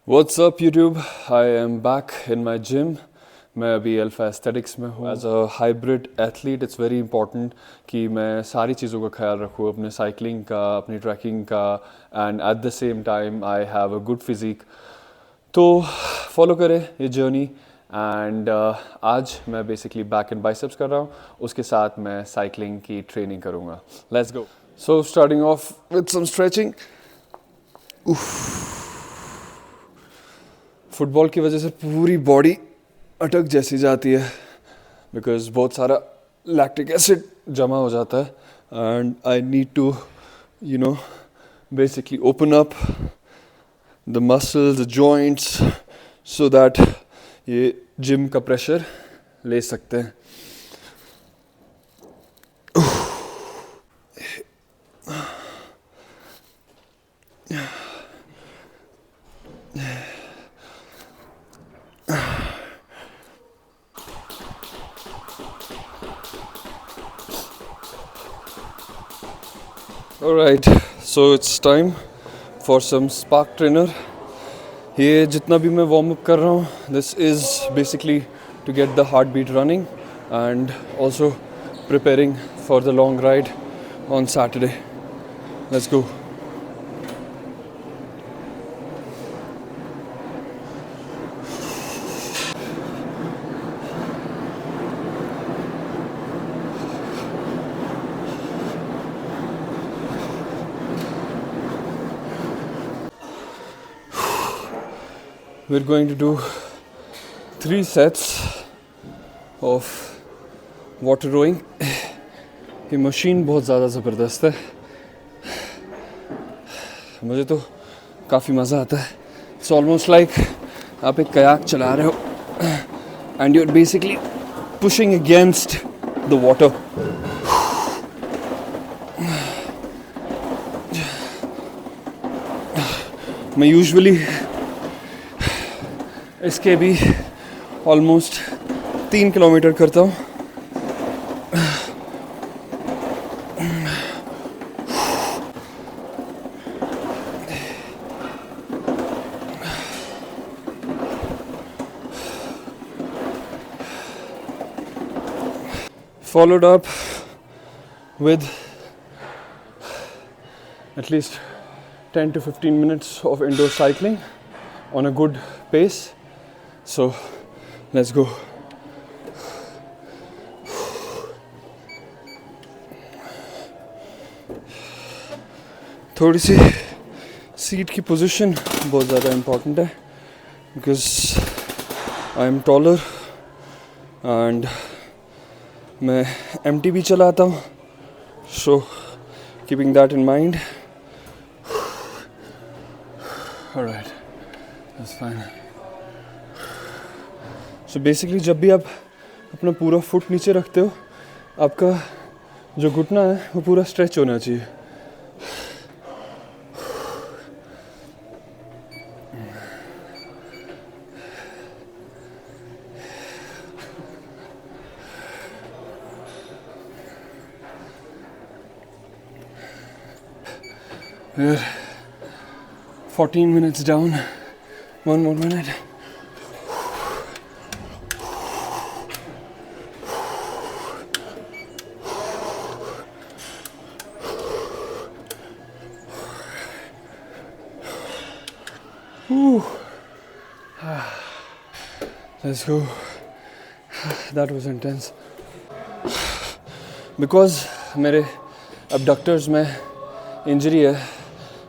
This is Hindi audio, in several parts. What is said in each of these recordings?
What's up YouTube? I am back in my gym. मैं अभी अल्फा एस्थेटिक्स में हूँ. As a hybrid athlete it's very important कि मैं सारी चीज़ों का ख्याल रखूँ, अपने साइकिलिंग का, अपनी ट्रैकिंग का, and at the same time I have a good physique. तो फॉलो करें ये जर्नी. एंड आज मैं बेसिकली बैक एंड बाइसेप्स कर रहा हूँ, उसके साथ मैं साइकिलिंग की ट्रेनिंग करूँगा. Let's go. So starting off with some stretching. Football की वजह से पूरी बॉडी अटक जैसी जाती है बिकॉज बहुत सारा लैक्टिक एसिड जमा हो जाता है and I need to basically open up the muscles, the joints so that ये जिम का प्रेशर ले सकते हैं. Alright, so it's time for some spark trainer. ये जितना भी मैं वार्म अप कर रहा हूँ, this is basically to get the heartbeat running and also preparing for the long ride on Saturday. Let's go. We're going to do 3 sets of water rowing. ये मशीन बहुत ज़्यादा ज़बरदस्त है, मुझे तो काफ़ी मज़ा आता है. It's almost like आप एक कयाक चला रहे हो and you're basically pushing against the water. मैं यूजुअली इसके भी ऑलमोस्ट 3 किलोमीटर करता हूँ. Followed up with at least 10 to 15 minutes of indoor cycling on a good pace. So let's go. थोड़ी सी सीट की पोजीशन बहुत ज़्यादा इम्पॉर्टेंट है because I am taller and मैं एमटी भी चलाता हूँ. So keeping that in mind. Alright, that's fine. So basically जब भी आप अपना पूरा फुट नीचे रखते हो, आपका जो घुटना है वो पूरा स्ट्रेच होना चाहिए. We're 14 minutes down. 1 more minute. Let's go. That was intense. Because मेरे abductors में injury है,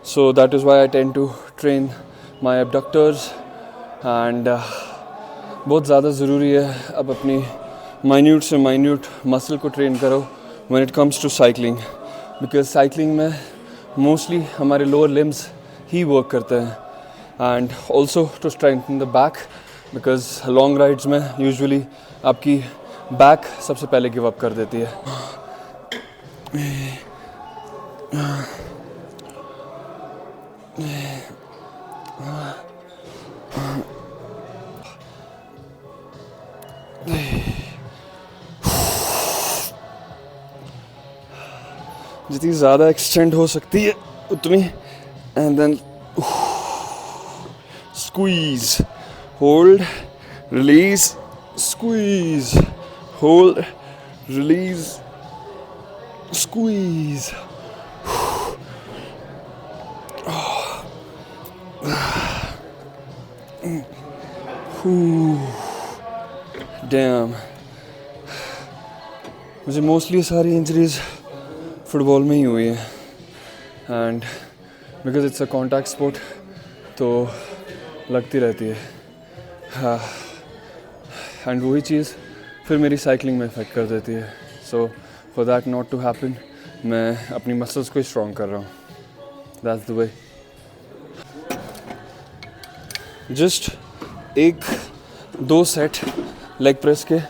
so that is why I tend to train my abductors and बहुत ज़्यादा ज़रूरी है अब अपनी minute से minute muscle को train करो when it comes to cycling, because cycling में mostly हमारे lower limbs ही work करते हैं. And also to strengthen the back because long rides में usually आपकी back सबसे पहले give up कर देती है. जितनी ज़्यादा extend हो सकती है उतनी, and then squeeze, hold, release, squeeze, hold, release, squeeze. Damn. मुझे मोस्टली सारी इंजरीज फुटबॉल में ही हुई हैं and because it's a contact sport तो लगती रहती है. हाँ, एंड वही चीज़ फिर मेरी साइकिलिंग में इफेक्ट कर देती है. So for that not to happen मैं अपनी मसल्स को स्ट्रॉन्ग कर रहा हूँ. That's the way. Just 1-2 set leg press के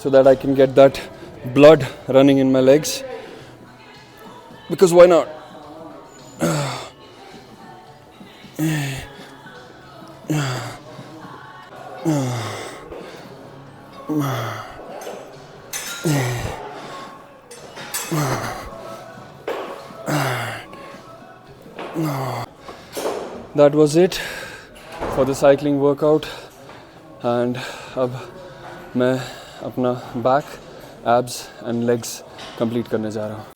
so that I can get that blood running in my legs, because why not? That was it for the cycling workout and अब मैं अपना back, abs and legs complete करने जा रहा हूँ.